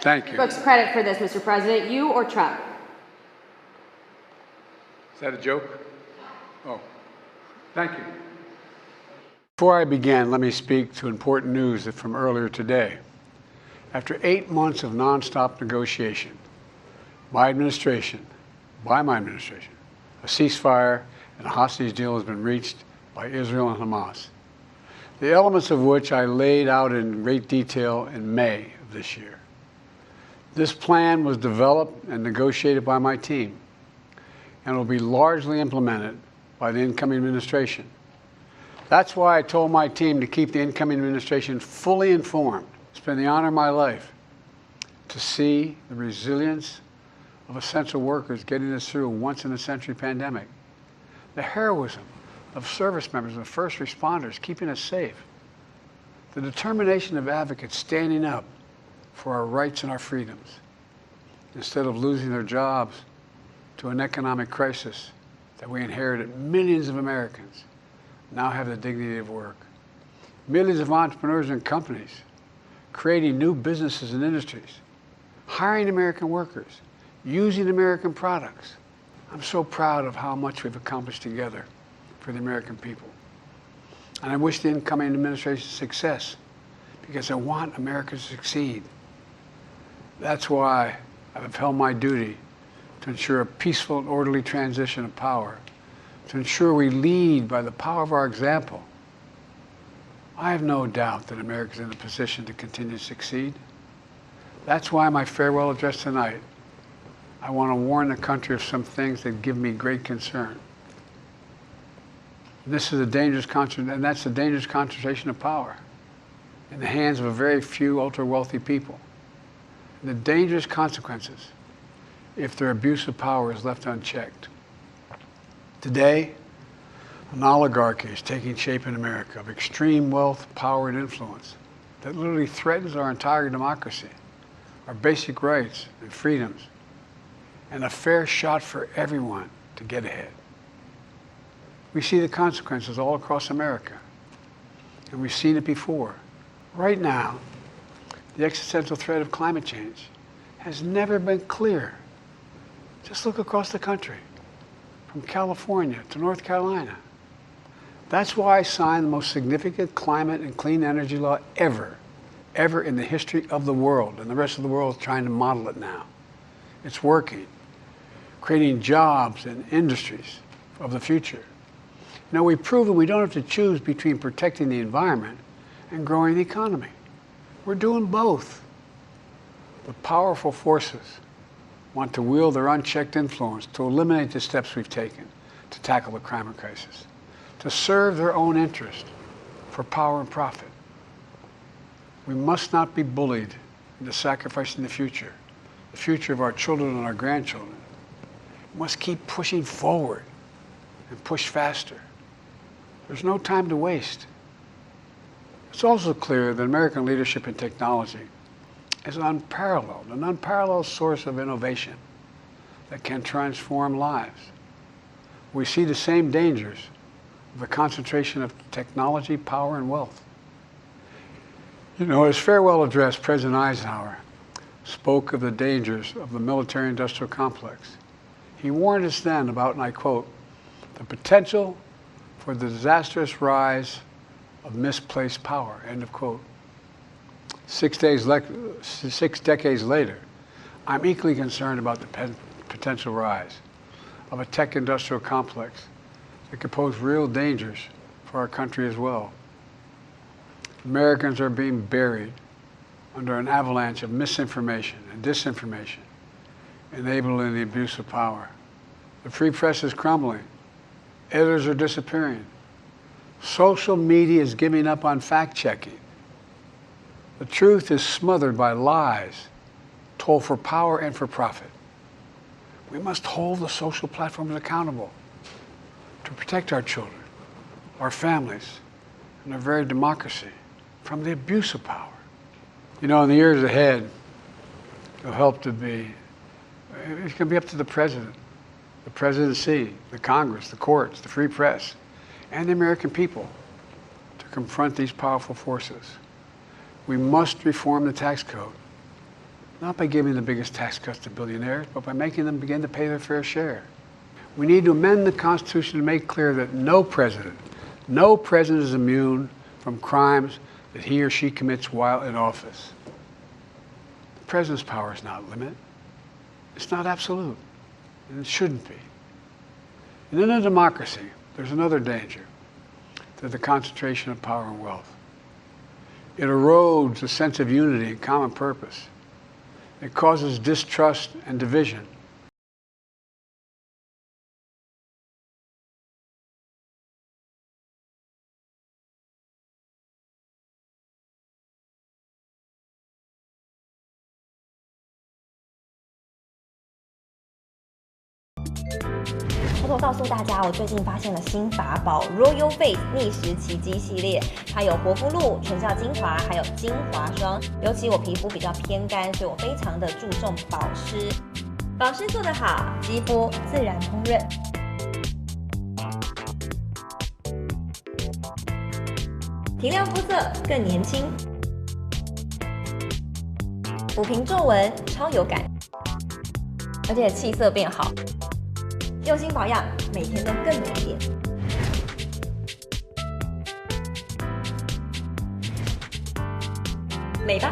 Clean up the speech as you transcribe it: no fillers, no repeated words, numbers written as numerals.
Thank you. Who gets credit for this, Mr. President, you or Trump? Is that a joke? Oh, thank you. Before I begin, let me speak to important news from earlier today. After 8 months of nonstop negotiation, by my administration, a ceasefire and a hostage deal has been reached by Israel and Hamas, the elements of which I laid out in great detail in May of this year. This plan was developed and negotiated by my team and will be largely implemented by the incoming administration. That's why I told my team to keep the incoming administration fully informed. It's been the honor of my life to see the resilience of essential workers getting us through a once-in-a-century pandemic, the heroism of service members and first responders keeping us safe, the determination of advocates standing up for our rights and our freedoms instead of losing their jobs to an economic crisis that we inherited. Millions of Americans now have the dignity of work. Millions of entrepreneurs and companies creating new businesses and industries, hiring American workers, using American products. I'm so proud of how much we've accomplished together for the American people. And I wish the incoming administration success because I want America to succeed. That's why I've upheld my duty to ensure a peaceful and orderly transition of power, to ensure we lead by the power of our example. I have no doubt that America is in a position to continue to succeed. That's why my farewell address tonight, I want to warn the country of some things that give me great concern. This is a dangerous that's a dangerous concentration of power in the hands of a very few ultra-wealthy people. And the dangerous consequences if their abuse of power is left unchecked. Today, an oligarchy is taking shape in America of extreme wealth, power, and influence that literally threatens our entire democracy, our basic rights and freedoms, and a fair shot for everyone to get ahead. We see the consequences all across America, and we've seen it before. Right now, the existential threat of climate change has never been clearer. Just look across the country, from California to North Carolina. That's why I signed the most significant climate and clean energy law ever in the history of the world, and the rest of the world is trying to model it now. It's working, creating jobs and industries of the future. Now, we've proven we don't have to choose between protecting the environment and growing the economy. We're doing both. The powerful forces want to wield their unchecked influence to eliminate the steps we've taken to tackle the climate crisis, to serve their own interest for power and profit. We must not be bullied into sacrificing the future of our children and our grandchildren. We must keep pushing forward and push faster. There's no time to waste. It's also clear that American leadership in technology is an unparalleled source of innovation that can transform lives. We see the same dangers of the concentration of technology, power, and wealth. You know, in his farewell address, President Eisenhower spoke of the dangers of the military-industrial complex. He warned us then about, and I quote, the potential for the disastrous rise of misplaced power, end of quote. 6 decades later, I'm equally concerned about the potential rise of a tech-industrial complex that could pose real dangers for our country as well. Americans are being buried under an avalanche of misinformation and disinformation, enabling the abuse of power. The free press is crumbling. Editors are disappearing. Social media is giving up on fact-checking. The truth is smothered by lies told for power and for profit. We must hold the social platforms accountable to protect our children, our families, and our very democracy from the abuse of power. You know, in the years ahead, it'll help to be, it's going to be up to the president, the presidency, the Congress, the courts, the free press, and the American people to confront these powerful forces. We must reform the tax code. Not by giving the biggest tax cuts to billionaires, but by making them begin to pay their fair share. We need to amend the Constitution to make clear that no president is immune from crimes that he or she commits while in office. The president's power is not limited. It's not absolute, and it shouldn't be. And in a democracy, there's another danger to the concentration of power and wealth. It erodes a sense of unity and common purpose. It causes distrust and division.偷告诉大家，我最近发现了新法宝 Royal Face 逆时奇迹系列，它有活肤露、全效精华，还有精华霜。尤其我皮肤比较偏干，所以我非常的注重保湿。保湿做得好，肌肤自然烹饪。提亮肤色更年轻，抚平皱纹超有感，而且气色变好。用心保养，每天都更美一点。美吧。